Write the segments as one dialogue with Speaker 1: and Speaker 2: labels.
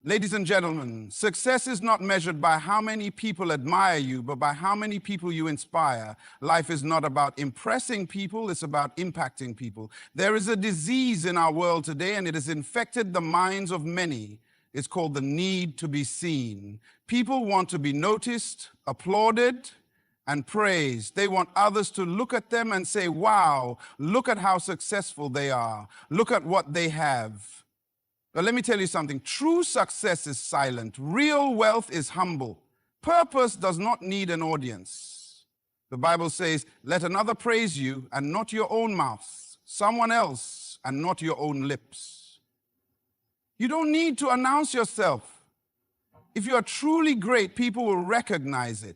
Speaker 1: Ladies and gentlemen, success is not measured by how many people admire you, but by how many people you inspire. Life is not about impressing people, it's about impacting people. There is a disease in our world today, and it has infected the minds of many. It's called the need to be seen. People want to be noticed, applauded, and praised. They want others to look at them and say, wow, look at how successful they are. Look at what they have. But let me tell you something. True success is silent. Real wealth is humble. Purpose does not need an audience. The Bible says, let another praise you and not your own mouth, someone else and not your own lips. You don't need to announce yourself. If you are truly great, people will recognize it.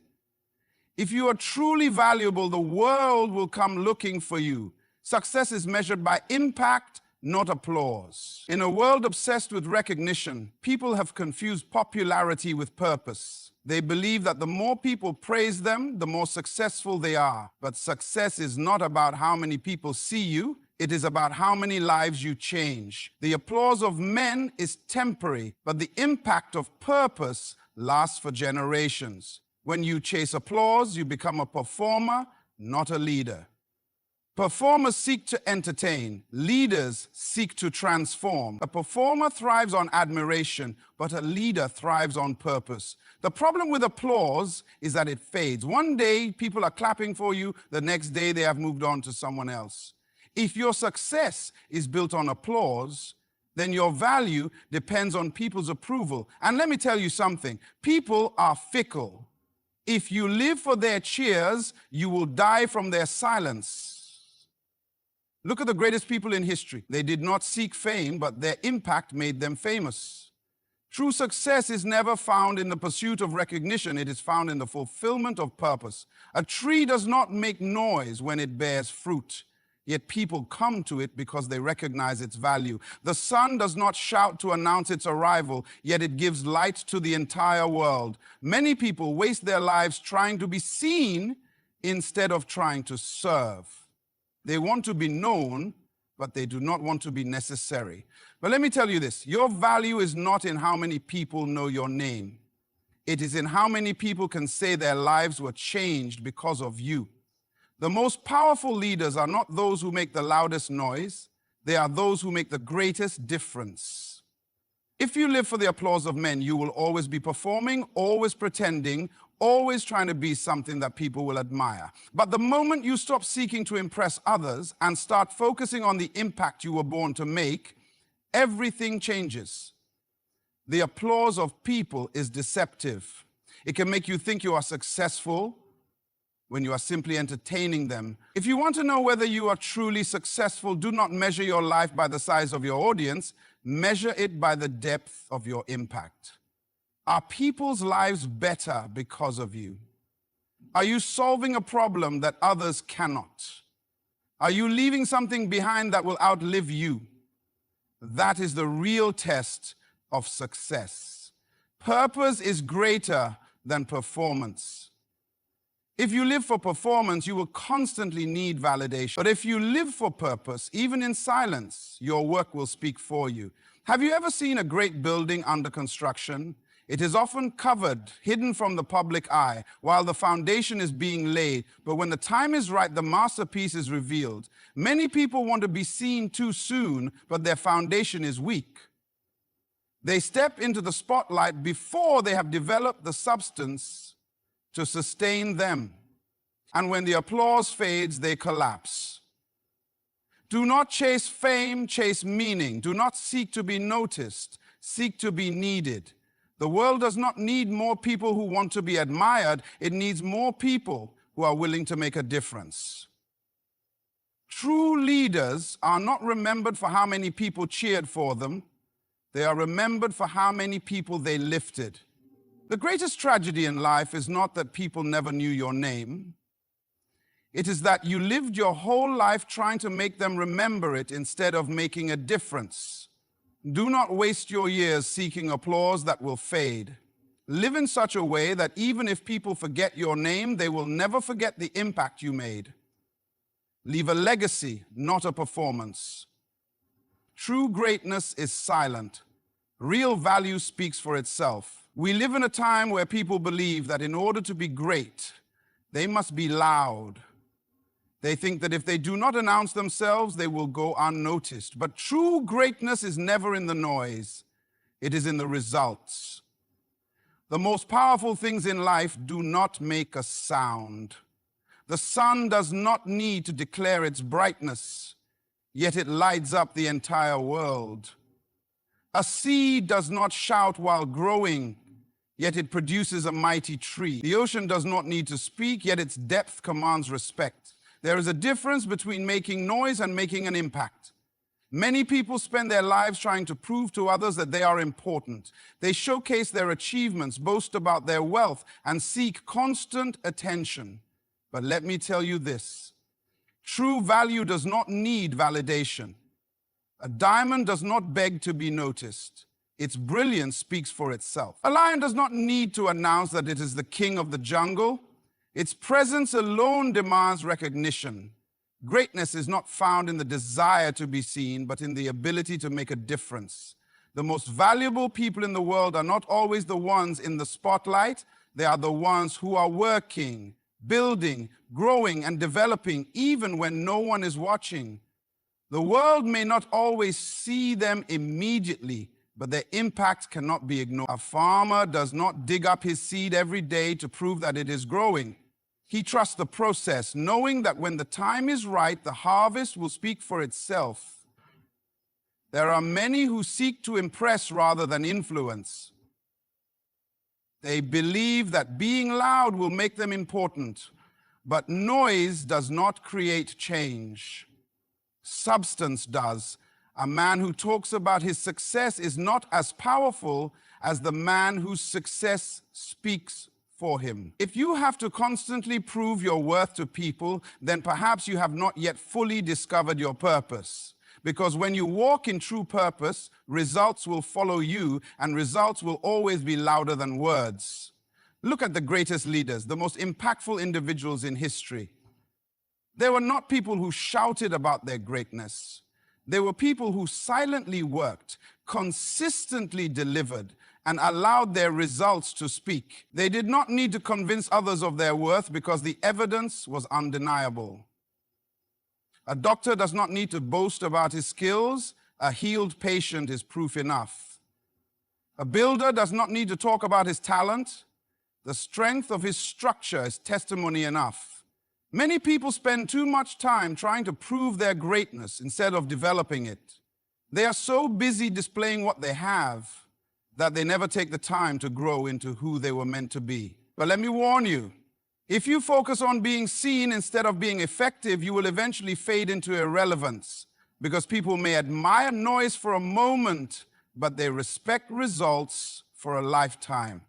Speaker 1: If you are truly valuable, the world will come looking for you. Success is measured by impact, not applause. In a world obsessed with recognition, people have confused popularity with purpose. They believe that the more people praise them, the more successful they are. But success is not about how many people see you. It is about how many lives you change. The applause of men is temporary, but the impact of purpose lasts for generations. When you chase applause, you become a performer, not a leader. Performers seek to entertain. Leaders seek to transform. A performer thrives on admiration, but a leader thrives on purpose. The problem with applause is that it fades. One day, people are clapping for you. The next day, they have moved on to someone else. If your success is built on applause, then your value depends on people's approval. And let me tell you something. People are fickle. If you live for their cheers, you will die from their silence. Look at the greatest people in history. They did not seek fame, but their impact made them famous. True success is never found in the pursuit of recognition. It is found in the fulfillment of purpose. A tree does not make noise when it bears fruit, yet people come to it because they recognize its value. The sun does not shout to announce its arrival, yet it gives light to the entire world. Many people waste their lives trying to be seen instead of trying to serve. They want to be known, but they do not want to be necessary. But let me tell you this, your value is not in how many people know your name. It is in how many people can say their lives were changed because of you. The most powerful leaders are not those who make the loudest noise. They are those who make the greatest difference. If you live for the applause of men, you will always be performing, always pretending, always trying to be something that people will admire. But the moment you stop seeking to impress others and start focusing on the impact you were born to make, everything changes. The applause of people is deceptive. It can make you think you are successful when you are simply entertaining them. If you want to know whether you are truly successful, do not measure your life by the size of your audience. Measure it by the depth of your impact. Are people's lives better because of you? Are you solving a problem that others cannot? Are you leaving something behind that will outlive you? That is the real test of success. Purpose is greater than performance. If you live for performance, you will constantly need validation. But if you live for purpose, even in silence, your work will speak for you. Have you ever seen a great building under construction? It is often covered, hidden from the public eye, while the foundation is being laid. But when the time is right, the masterpiece is revealed. Many people want to be seen too soon, but their foundation is weak. They step into the spotlight before they have developed the substance to sustain them. And when the applause fades, they collapse. Do not chase fame, chase meaning. Do not seek to be noticed, seek to be needed. The world does not need more people who want to be admired. It needs more people who are willing to make a difference. True leaders are not remembered for how many people cheered for them. They are remembered for how many people they lifted. The greatest tragedy in life is not that people never knew your name. It is that you lived your whole life trying to make them remember it instead of making a difference. Do not waste your years seeking applause that will fade. Live in such a way that even if people forget your name, they will never forget the impact you made. Leave a legacy, not a performance. True greatness is silent. Real value speaks for itself. We live in a time where people believe that in order to be great, they must be loud. They think that if they do not announce themselves, they will go unnoticed. But true greatness is never in the noise. It is in the results. The most powerful things in life do not make a sound. The sun does not need to declare its brightness, yet it lights up the entire world. A seed does not shout while growing, yet it produces a mighty tree. The ocean does not need to speak, yet its depth commands respect. There is a difference between making noise and making an impact. Many people spend their lives trying to prove to others that they are important. They showcase their achievements, boast about their wealth, and seek constant attention. But let me tell you this: true value does not need validation. A diamond does not beg to be noticed. Its brilliance speaks for itself. A lion does not need to announce that it is the king of the jungle. Its presence alone demands recognition. Greatness is not found in the desire to be seen, but in the ability to make a difference. The most valuable people in the world are not always the ones in the spotlight. They are the ones who are working, building, growing, and developing, even when no one is watching. The world may not always see them immediately, but their impact cannot be ignored. A farmer does not dig up his seed every day to prove that it is growing. He trusts the process, knowing that when the time is right, the harvest will speak for itself. There are many who seek to impress rather than influence. They believe that being loud will make them important, but noise does not create change. Substance does. A man who talks about his success is not as powerful as the man whose success speaks for him. If you have to constantly prove your worth to people, then perhaps you have not yet fully discovered your purpose. Because when you walk in true purpose, results will follow you, and results will always be louder than words. Look at the greatest leaders, the most impactful individuals in history. They were not people who shouted about their greatness. They were people who silently worked, consistently delivered, and allowed their results to speak. They did not need to convince others of their worth because the evidence was undeniable. A doctor does not need to boast about his skills. A healed patient is proof enough. A builder does not need to talk about his talent. The strength of his structure is testimony enough. Many people spend too much time trying to prove their greatness instead of developing it. They are so busy displaying what they have that they never take the time to grow into who they were meant to be. But let me warn you, if you focus on being seen instead of being effective, you will eventually fade into irrelevance, because people may admire noise for a moment, but they respect results for a lifetime.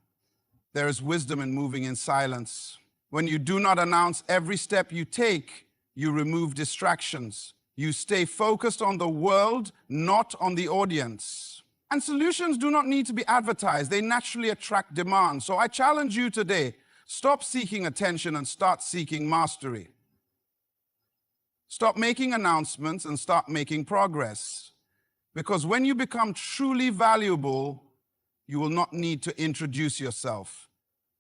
Speaker 1: There is wisdom in moving in silence. When you do not announce every step you take, you remove distractions. You stay focused on the world, not on the audience. And solutions do not need to be advertised. They naturally attract demand. So I challenge you today, stop seeking attention and start seeking mastery. Stop making announcements and start making progress. Because when you become truly valuable, you will not need to introduce yourself.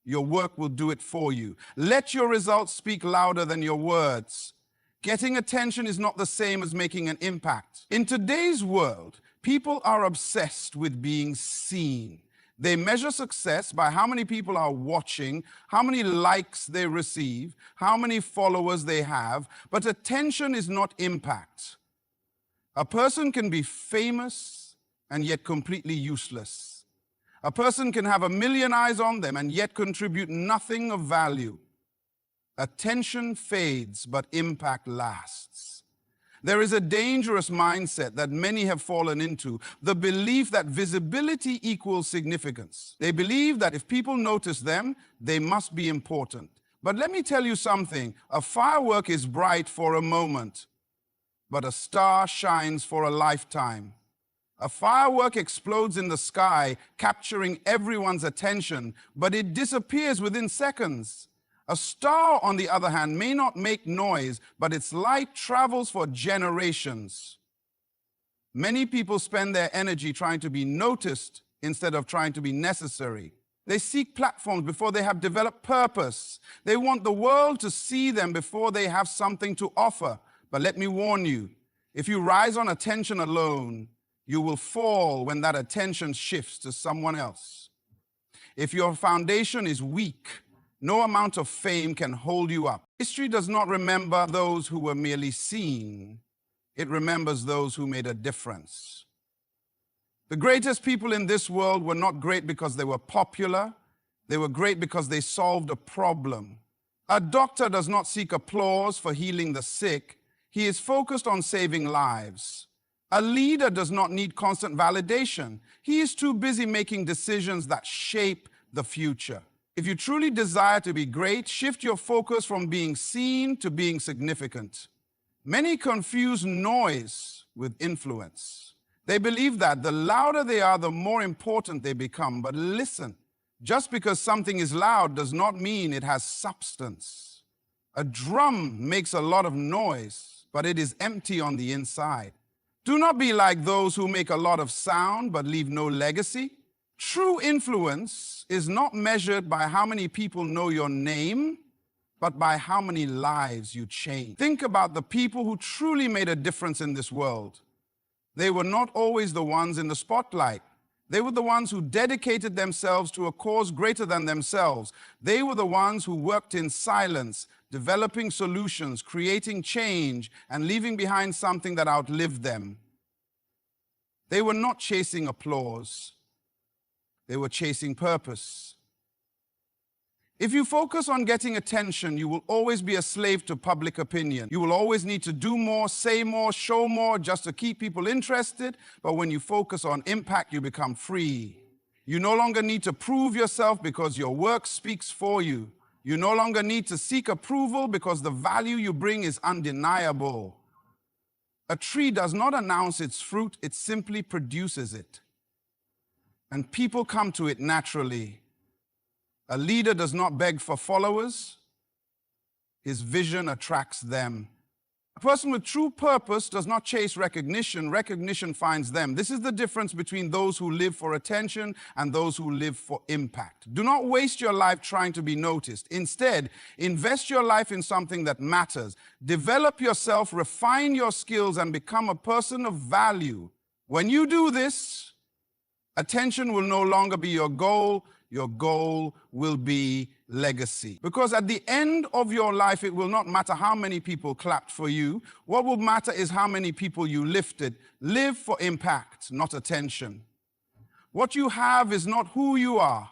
Speaker 1: Your work will do it for you. Let your results speak louder than your words. Getting attention is not the same as making an impact. In today's world, people are obsessed with being seen. They measure success by how many people are watching, how many likes they receive, how many followers they have, but attention is not impact. A person can be famous and yet completely useless. A person can have 1 million eyes on them and yet contribute nothing of value. Attention fades, but impact lasts. There is a dangerous mindset that many have fallen into, the belief that visibility equals significance. They believe that if people notice them, they must be important. But let me tell you something, a firework is bright for a moment, but a star shines for a lifetime. A firework explodes in the sky, capturing everyone's attention, but it disappears within seconds. A star, on the other hand, may not make noise, but its light travels for generations. Many people spend their energy trying to be noticed instead of trying to be necessary. They seek platforms before they have developed purpose. They want the world to see them before they have something to offer. But let me warn you, if you rise on attention alone, you will fall when that attention shifts to someone else. If your foundation is weak, no amount of fame can hold you up. History does not remember those who were merely seen. It remembers those who made a difference. The greatest people in this world were not great because they were popular. They were great because they solved a problem. A doctor does not seek applause for healing the sick. He is focused on saving lives. A leader does not need constant validation. He is too busy making decisions that shape the future. If you truly desire to be great, shift your focus from being seen to being significant. Many confuse noise with influence. They believe that the louder they are, the more important they become. But listen, just because something is loud does not mean it has substance. A drum makes a lot of noise, but it is empty on the inside. Do not be like those who make a lot of sound but leave no legacy. True influence is not measured by how many people know your name, but by how many lives you change. Think about the people who truly made a difference in this world. They were not always the ones in the spotlight. They were the ones who dedicated themselves to a cause greater than themselves. They were the ones who worked in silence, developing solutions, creating change, and leaving behind something that outlived them. They were not chasing applause. They were chasing purpose. If you focus on getting attention, you will always be a slave to public opinion. You will always need to do more, say more, show more just to keep people interested. But when you focus on impact, you become free. You no longer need to prove yourself because your work speaks for you. You no longer need to seek approval because the value you bring is undeniable. A tree does not announce its fruit, it simply produces it. And people come to it naturally. A leader does not beg for followers. His vision attracts them. A person with true purpose does not chase recognition. Recognition finds them. This is the difference between those who live for attention and those who live for impact. Do not waste your life trying to be noticed. Instead, invest your life in something that matters. Develop yourself, refine your skills, and become a person of value. When you do this, attention will no longer be your goal. Your goal will be legacy. Because at the end of your life, it will not matter how many people clapped for you. What will matter is how many people you lifted. Live for impact, not attention. What you have is not who you are.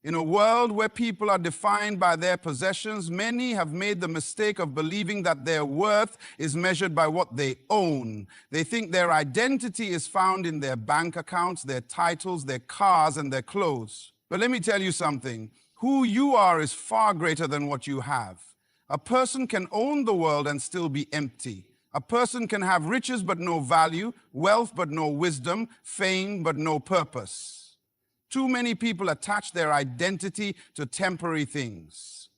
Speaker 1: In a world where people are defined by their possessions, many have made the mistake of believing that their worth is measured by what they own. They think their identity is found in their bank accounts, their titles, their cars, and their clothes. But let me tell you something. Who you are is far greater than what you have. A person can own the world and still be empty. A person can have riches but no value, wealth but no wisdom, fame but no purpose. Too many people attach their identity to temporary things.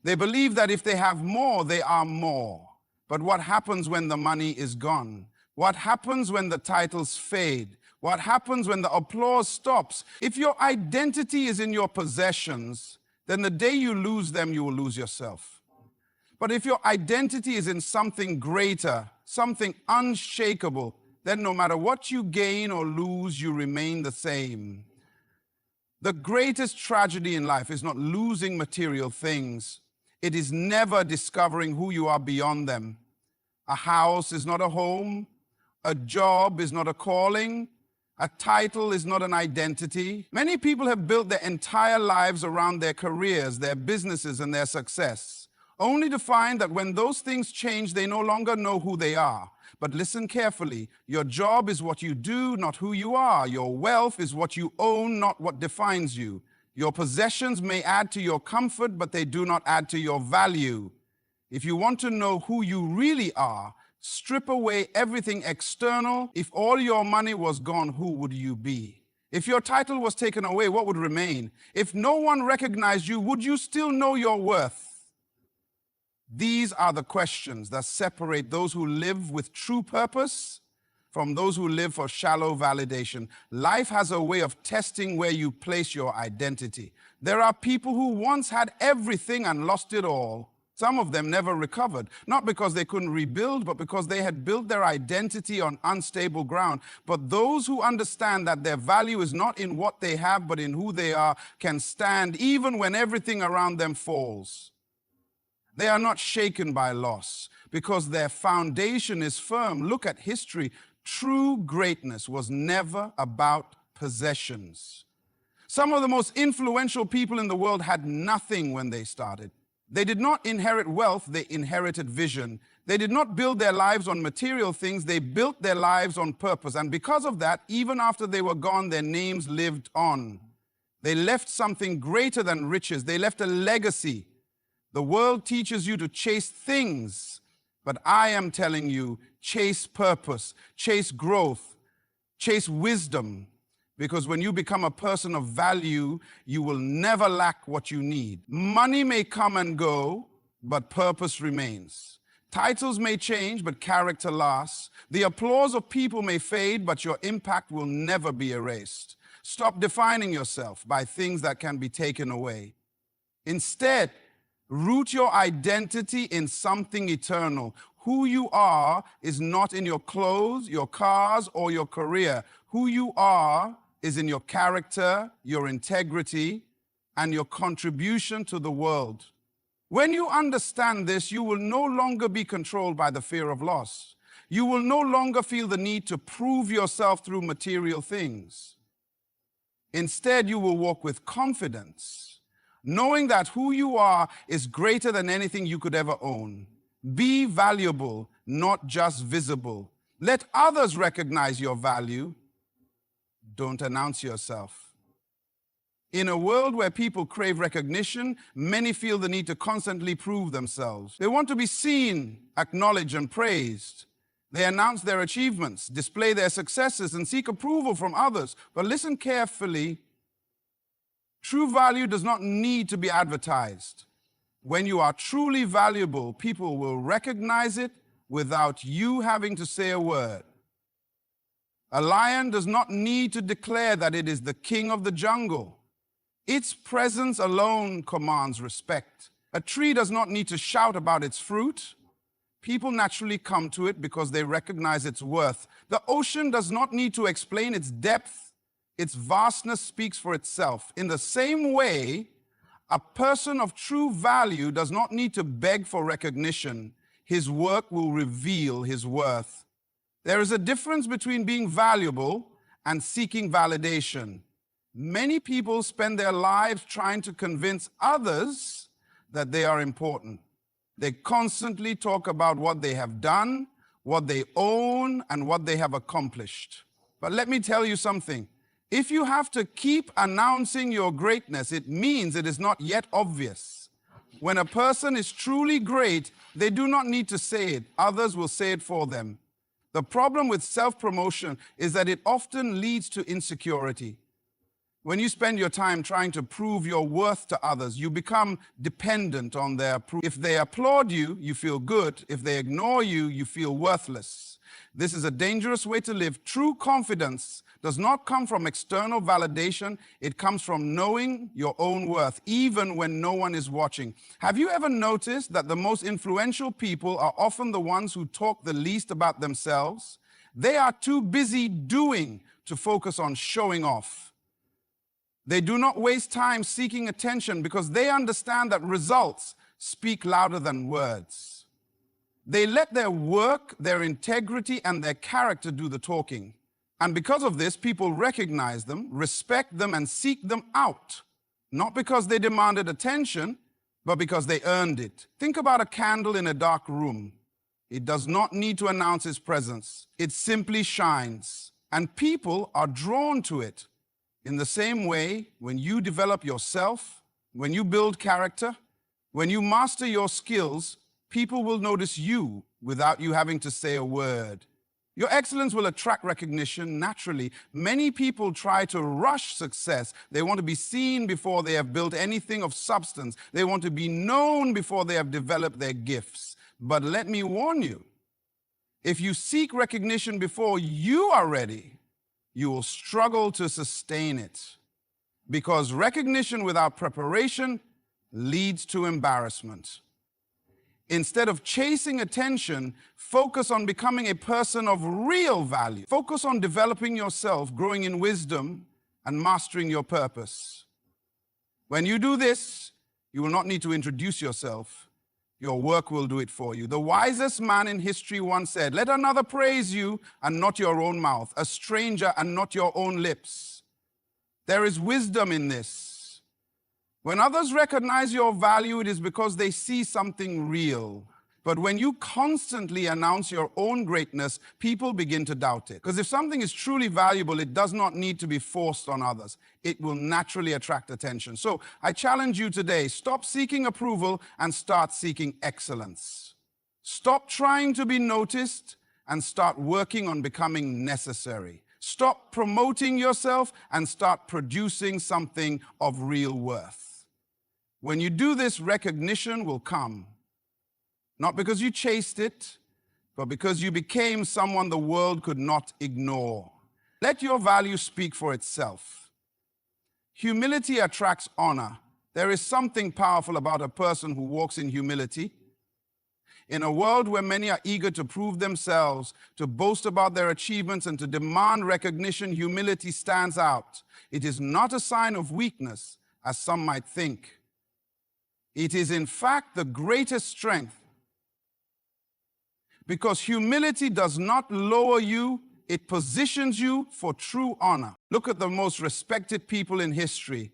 Speaker 1: They believe that if they have more, they are more. But what happens when the money is gone? What happens when the titles fade? What happens when the applause stops? If your identity is in your possessions, then the day you lose them, you will lose yourself. But if your identity is in something greater, something unshakable, then no matter what you gain or lose, you remain the same. The greatest tragedy in life is not losing material things. It is never discovering who you are beyond them. A house is not a home. A job is not a calling. A title is not an identity. Many people have built their entire lives around their careers, their businesses, and their success, only to find that when those things change, they no longer know who they are. But listen carefully. Your job is what you do, not who you are. Your wealth is what you own, not what defines you. Your possessions may add to your comfort, but they do not add to your value. If you want to know who you really are, strip away everything external. If all your money was gone, who would you be? If your title was taken away, what would remain? If no one recognized you, would you still know your worth? These are the questions that separate those who live with true purpose from those who live for shallow validation. Life has a way of testing where you place your identity. There are people who once had everything and lost it all. Some of them never recovered, not because they couldn't rebuild, but because they had built their identity on unstable ground. But those who understand that their value is not in what they have, but in who they are, can stand even when everything around them falls. They are not shaken by loss because their foundation is firm. Look at history. True greatness was never about possessions. Some of the most influential people in the world had nothing when they started. They did not inherit wealth, they inherited vision. They did not build their lives on material things, they built their lives on purpose. And because of that, even after they were gone, their names lived on. They left something greater than riches. They left a legacy. The world teaches you to chase things, but I am telling you, chase purpose, chase growth, chase wisdom. Because when you become a person of value, you will never lack what you need. Money may come and go, but purpose remains. Titles may change, but character lasts. The applause of people may fade, but your impact will never be erased. Stop defining yourself by things that can be taken away. Instead, root your identity in something eternal. Who you are is not in your clothes, your cars, or your career. Who you are is in your character, your integrity, and your contribution to the world. When you understand this, you will no longer be controlled by the fear of loss. You will no longer feel the need to prove yourself through material things. Instead, you will walk with confidence, knowing that who you are is greater than anything you could ever own. Be valuable, not just visible. Let others recognize your value. Don't announce yourself. In a world where people crave recognition, many feel the need to constantly prove themselves. They want to be seen, acknowledged, and praised. They announce their achievements, display their successes, and seek approval from others. But listen carefully. True value does not need to be advertised. When you are truly valuable, people will recognize it without you having to say a word. A lion does not need to declare that it is the king of the jungle. Its presence alone commands respect. A tree does not need to shout about its fruit. People naturally come to it because they recognize its worth. The ocean does not need to explain its depth. Its vastness speaks for itself. In the same way, a person of true value does not need to beg for recognition. His work will reveal his worth. There is a difference between being valuable and seeking validation. Many people spend their lives trying to convince others that they are important. They constantly talk about what they have done, what they own, and what they have accomplished. But let me tell you something. If you have to keep announcing your greatness, it means it is not yet obvious. When a person is truly great, they do not need to say it. Others will say it for them. The problem with self-promotion is that it often leads to insecurity. When you spend your time trying to prove your worth to others, you become dependent on their approval. If they applaud you, you feel good. If they ignore you, you feel worthless. This is a dangerous way to live. True confidence does not come from external validation. It comes from knowing your own worth, even when no one is watching. Have you ever noticed that the most influential people are often the ones who talk the least about themselves? They are too busy doing to focus on showing off. They do not waste time seeking attention because they understand that results speak louder than words. They let their work, their integrity, and their character do the talking. And because of this, people recognize them, respect them, and seek them out, not because they demanded attention, but because they earned it. Think about a candle in a dark room. It does not need to announce its presence. It simply shines, and people are drawn to it. In the same way, when you develop yourself, when you build character, when you master your skills, people will notice you without you having to say a word. Your excellence will attract recognition naturally. Many people try to rush success. They want to be seen before they have built anything of substance. They want to be known before they have developed their gifts. But let me warn you, If you seek recognition before you are ready, you will struggle to sustain it, because recognition without preparation leads to embarrassment. Instead of chasing attention, focus on becoming a person of real value. Focus on developing yourself, growing in wisdom, and mastering your purpose. When you do this, you will not need to introduce yourself. Your work will do it for you. The wisest man in history once said, "Let another praise you and not your own mouth, a stranger and not your own lips." There is wisdom in this. When others recognize your value, it is because they see something real. But when you constantly announce your own greatness, people begin to doubt it. Because if something is truly valuable, it does not need to be forced on others. It will naturally attract attention. So I challenge you today, stop seeking approval and start seeking excellence. Stop trying to be noticed and start working on becoming necessary. Stop promoting yourself and start producing something of real worth. When you do this, recognition will come. Not because you chased it, but because you became someone the world could not ignore. Let your value speak for itself. Humility attracts honor. There is something powerful about a person who walks in humility. In a world where many are eager to prove themselves, to boast about their achievements, and to demand recognition, humility stands out. It is not a sign of weakness, as some might think. It is, in fact, the greatest strength. Because humility does not lower you, it positions you for true honor. Look at the most respected people in history.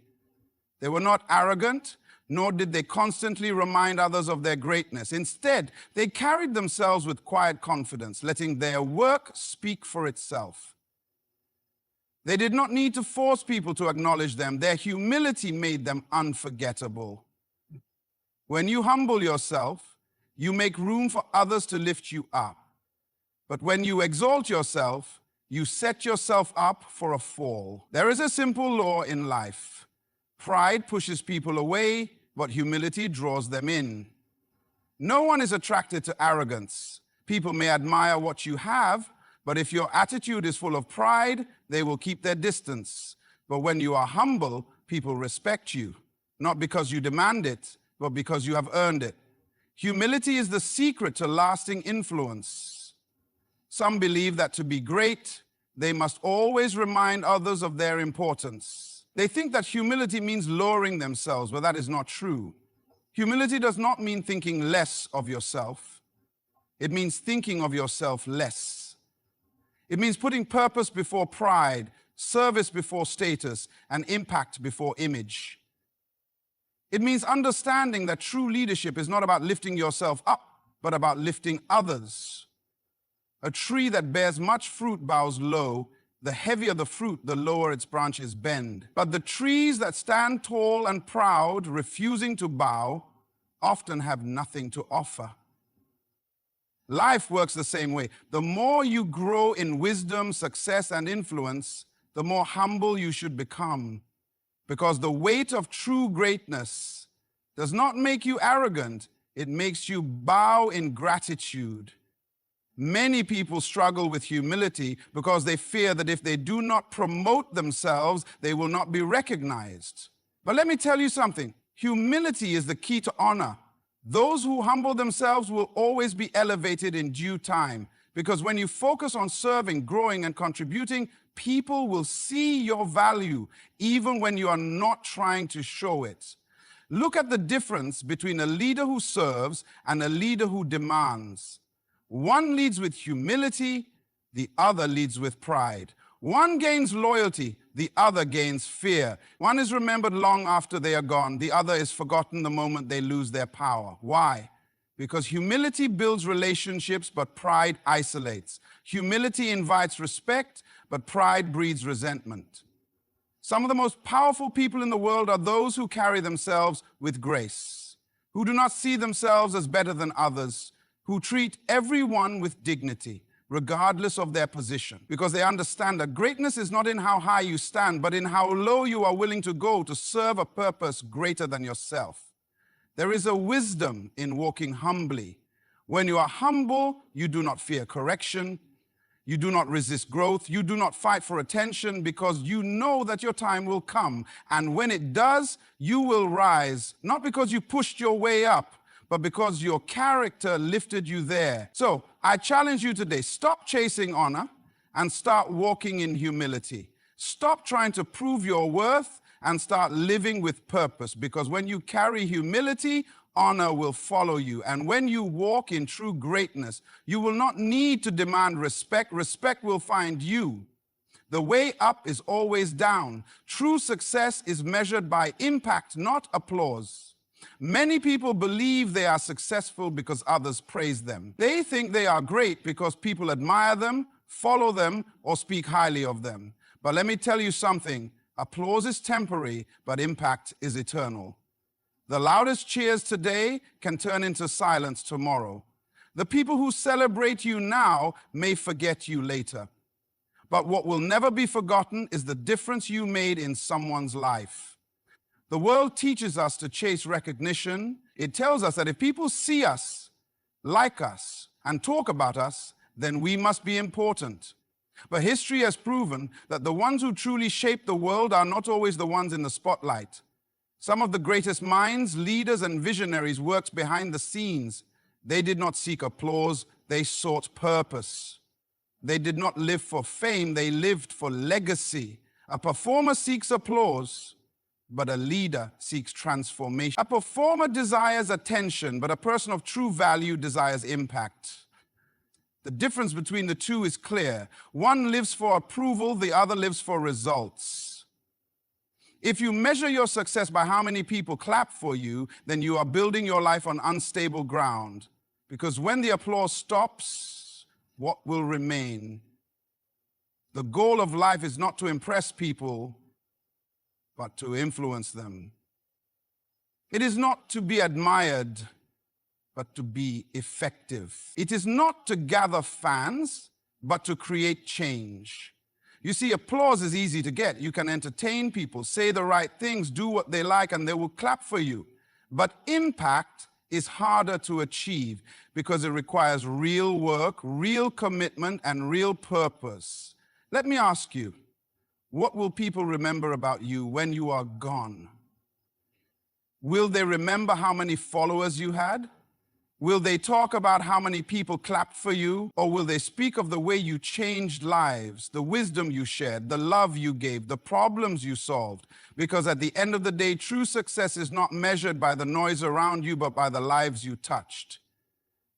Speaker 1: They were not arrogant, nor did they constantly remind others of their greatness. Instead, they carried themselves with quiet confidence, letting their work speak for itself. They did not need to force people to acknowledge them. Their humility made them unforgettable. When you humble yourself, you make room for others to lift you up. But when you exalt yourself, you set yourself up for a fall. There is a simple law in life. Pride pushes people away, but humility draws them in. No one is attracted to arrogance. People may admire what you have, but if your attitude is full of pride, they will keep their distance. But when you are humble, people respect you, not because you demand it, but because you have earned it. Humility is the secret to lasting influence. Some believe that to be great, they must always remind others of their importance. They think that humility means lowering themselves, but that is not true. Humility does not mean thinking less of yourself. It means thinking of yourself less. It means putting purpose before pride, service before status, and impact before image. It means understanding that true leadership is not about lifting yourself up, but about lifting others. A tree that bears much fruit bows low. The heavier the fruit, the lower its branches bend. But the trees that stand tall and proud, refusing to bow, often have nothing to offer. Life works the same way. The more you grow in wisdom, success, and influence, the more humble you should become. Because the weight of true greatness does not make you arrogant, it makes you bow in gratitude. Many people struggle with humility because they fear that if they do not promote themselves, they will not be recognized. But let me tell you something. Humility is the key to honor. Those who humble themselves will always be elevated in due time, because when you focus on serving, growing, and contributing, people will see your value even when you are not trying to show it. Look at the difference between a leader who serves and a leader who demands. One leads with humility, the other leads with pride. One gains loyalty, the other gains fear. One is remembered long after they are gone, the other is forgotten the moment they lose their power. Why? Because humility builds relationships, but pride isolates. Humility invites respect, but pride breeds resentment. Some of the most powerful people in the world are those who carry themselves with grace, who do not see themselves as better than others, who treat everyone with dignity, regardless of their position, because they understand that greatness is not in how high you stand, but in how low you are willing to go to serve a purpose greater than yourself. There is a wisdom in walking humbly, When you are humble, you do not fear correction. You do not resist growth. You do not fight for attention because you know that your time will come. And when it does, you will rise, not because you pushed your way up, but because your character lifted you there. So I challenge you today, stop chasing honor and start walking in humility. Stop trying to prove your worth and start living with purpose, because when you carry humility, honor will follow you. And when you walk in true greatness, you will not need to demand respect. Respect will find you. The way up is always down. True success is measured by impact, not applause. Many people believe they are successful because others praise them. They think they are great because people admire them, follow them, or speak highly of them. But let me tell you something. Applause is temporary, but impact is eternal. The loudest cheers today can turn into silence tomorrow. The people who celebrate you now may forget you later. But what will never be forgotten is the difference you made in someone's life. The world teaches us to chase recognition. It tells us that if people see us, like us, and talk about us, then we must be important. But history has proven that the ones who truly shape the world are not always the ones in the spotlight. Some of the greatest minds, leaders, and visionaries worked behind the scenes. They did not seek applause, they sought purpose. They did not live for fame, they lived for legacy. A performer seeks applause, but a leader seeks transformation. A performer desires attention, but a person of true value desires impact. The difference between the two is clear. One lives for approval, the other lives for results. If you measure your success by how many people clap for you, then you are building your life on unstable ground. Because when the applause stops, what will remain? The goal of life is not to impress people, but to influence them. It is not to be admired, but to be effective. It is not to gather fans, but to create change. You see, applause is easy to get. You can entertain people, say the right things, do what they like, and they will clap for you. But impact is harder to achieve because it requires real work, real commitment, and real purpose. Let me ask you, what will people remember about you when you are gone? Will they remember how many followers you had? Will they talk about how many people clapped for you? Or will they speak of the way you changed lives, the wisdom you shared, the love you gave, the problems you solved? Because at the end of the day, true success is not measured by the noise around you, but by the lives you touched.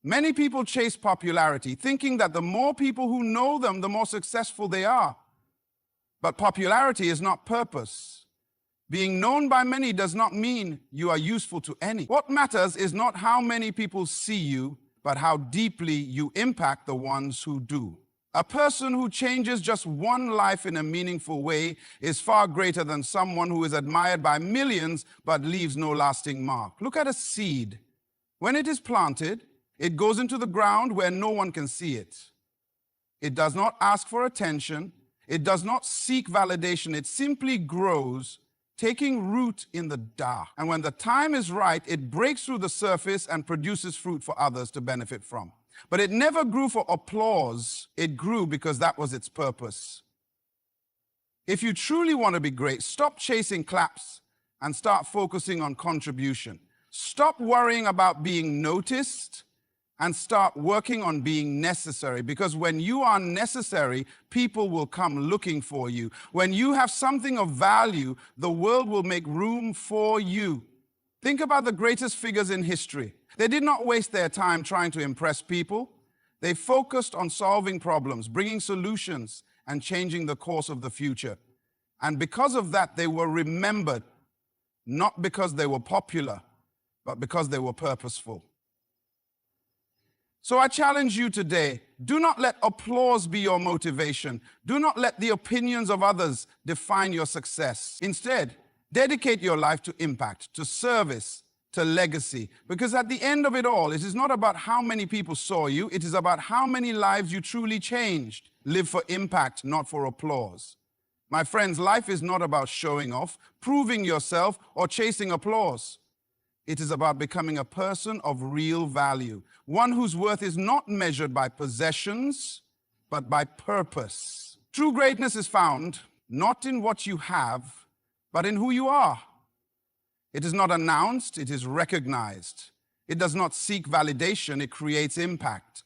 Speaker 1: Many people chase popularity, thinking that the more people who know them, the more successful they are. But popularity is not purpose. Being known by many does not mean you are useful to any. What matters is not how many people see you, but how deeply you impact the ones who do. A person who changes just one life in a meaningful way is far greater than someone who is admired by millions but leaves no lasting mark. Look at a seed. When it is planted, it goes into the ground where no one can see it. It does not ask for attention. It does not seek validation. It simply grows, taking root in the dark. And when the time is right, it breaks through the surface and produces fruit for others to benefit from. But it never grew for applause. It grew because that was its purpose. If you truly want to be great, stop chasing claps and start focusing on contribution. Stop worrying about being noticed and start working on being necessary, because when you are necessary, people will come looking for you. When you have something of value, the world will make room for you. Think about the greatest figures in history. They did not waste their time trying to impress people. They focused on solving problems, bringing solutions, and changing the course of the future. And because of that, they were remembered, not because they were popular, but because they were purposeful. So I challenge you today, do not let applause be your motivation. Do not let the opinions of others define your success. Instead, dedicate your life to impact, to service, to legacy. Because at the end of it all, it is not about how many people saw you. It is about how many lives you truly changed. Live for impact, not for applause. My friends, life is not about showing off, proving yourself, or chasing applause. It is about becoming a person of real value, one whose worth is not measured by possessions, but by purpose. True greatness is found not in what you have, but in who you are. It is not announced, it is recognized. It does not seek validation, it creates impact.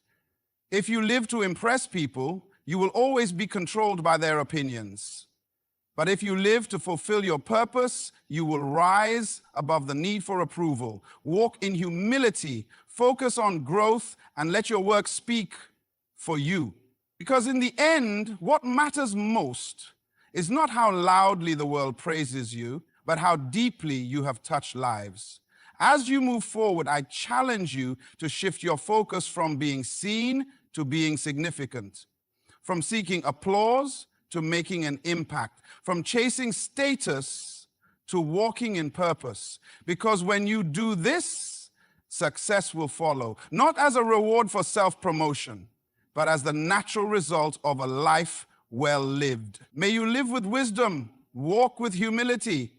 Speaker 1: If you live to impress people, you will always be controlled by their opinions. But if you live to fulfill your purpose, you will rise above the need for approval. Walk in humility, focus on growth, and let your work speak for you. Because in the end, what matters most is not how loudly the world praises you, but how deeply you have touched lives. As you move forward, I challenge you to shift your focus from being seen to being significant, from seeking applause to making an impact, from chasing status to walking in purpose. Because when you do this, success will follow, not as a reward for self-promotion, but as the natural result of a life well lived. May you live with wisdom, walk with humility,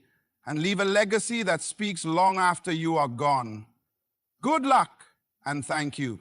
Speaker 1: and leave a legacy that speaks long after you are gone. Good luck and thank you.